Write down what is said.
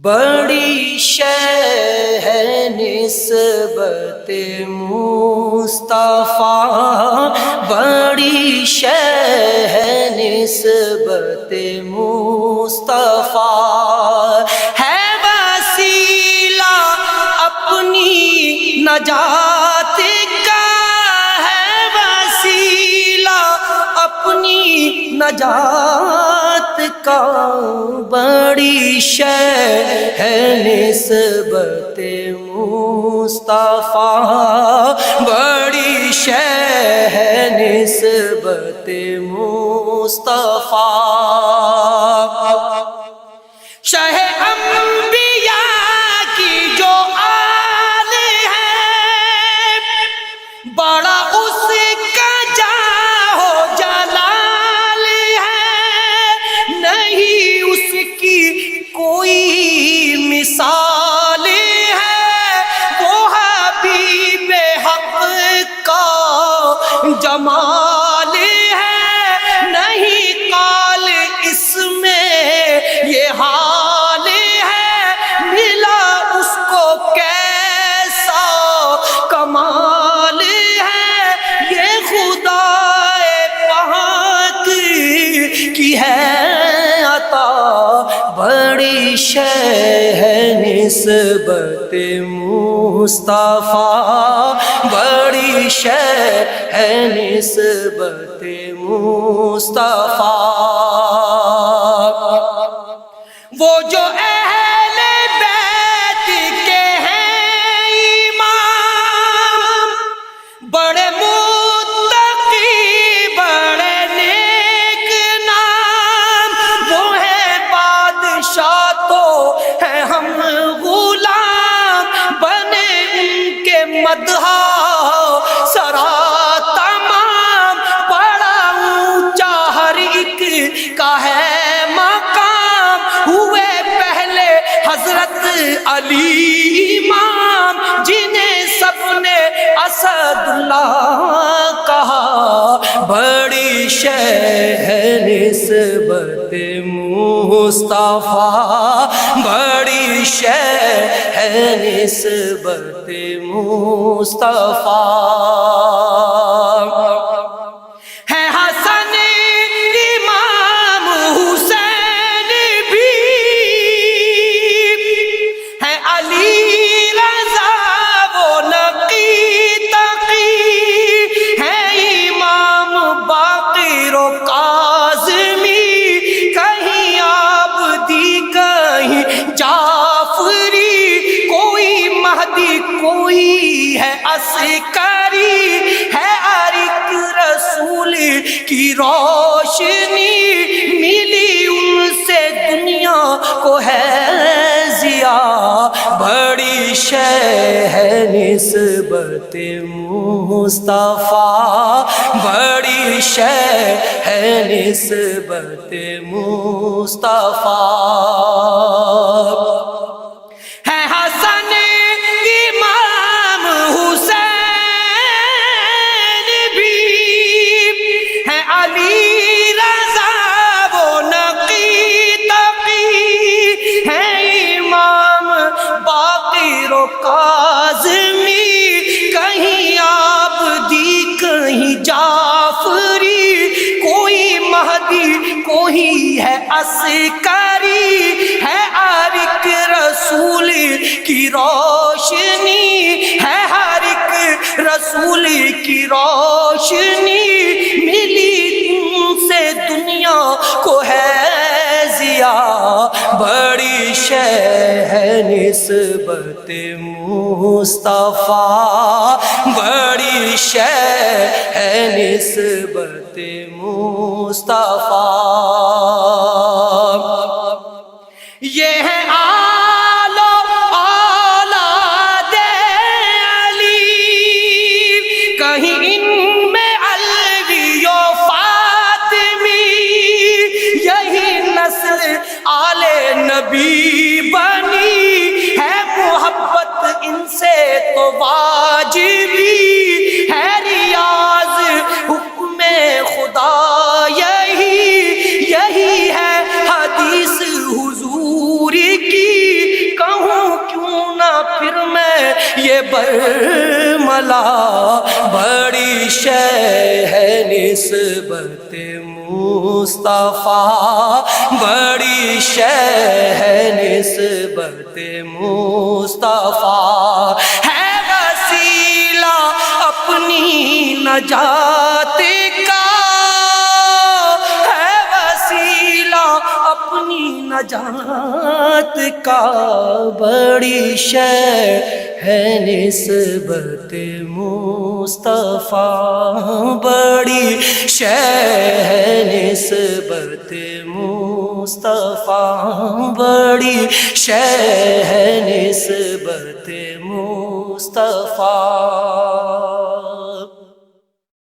بڑی شے ہے نسبت مصطفیٰ، بڑی شے ہے نسبت مصطفیٰ، ہے وسیلہ اپنی نجات کا، ہے وسیلہ اپنی نجات کا، بڑی شے ہے نسبت مصطفیٰ، بڑی شے ہے نسبت مصطفیٰ، شہ انبیاء کی جو آل ہے، بڑا اس کا جاہ و جلال ہے، نہیں اس کی کوئی مثال ہے، وہ حبیب حق کا جمال ہے، نہیں قال اس میں یہ حال ہے، ملا اس کو کیسا کمال ہے، یہ خدا پاک کی ہے عطا، بڑی شے ہے نسبت مصطفیٰ، بڑی شے ہے نسبت مصطفیٰ، وہ جو اہل بیت کے ہیں امام، بڑے متقی بڑے نیک نام، وہ ہے بادشاہ تو ہے ہم غلام، بنے ان کے مدح سرا تمام، بڑا اونچا ہر ایک کا ہے مقام، ہوئے پہلے حضرت علی امام، جنہیں سب نے اسد اللہ کہا، بڑی شے ہے نسبت مصطفیٰ، بڑی شے ہے نسبت مصطفیٰ، ہے حسن امام حسین بھی، ہے علی رضا وہ نقی تقی، ہے امام باقر و کاظمی، کہیں عابدی کہیں جعفری، کوئی مہدی کوئی ہے عسکری، ہے ہر ایک رسول کی روشنی، ملی ان سے دنیا کو ہے ضیاء، بڑی شے ہے نسبت مصطفیٰ، بڑی شے ہے نسبت مصطفیٰ، ہے حسن امام حسین بھی، ہے علی رضا وہ نقی تقی، ہے امام باقر و کاظمی، کہیں عابدی کہیں جعفری، کوئی مہدی کوئی ہے عسکری، ہے ہر ایک رسول کی روشنی، ہے ہر ایک رسول کی روشنی، ملی ان سے دنیا کو ہے ضیاء، بڑی شے ہے نسبت مصطفیٰ، بڑی شے ہے نسبت مصطفیٰ، یہ ہے آل و اولاد علی، کہیں ان میں علوی و فاطمی، یہی نسل آل نبی بنی، ہے محبت ان سے تو واجبی، ہے ریاض حکم خدا یہی ہے حدیث حضور کی، یہ برملا، بڑی شے ہے نسبت مصطفیٰ، بڑی شے ہے نسبت مصطفیٰ، ہے وسیلہ اپنی نجات کا، ہے وسیلہ اپنی نجات کا، بڑی شے ہے نسبت مصطفیٰ، بڑی شے ہے نسبت مصطفیٰ، بڑی شے ہے نسبت مصطفیٰ۔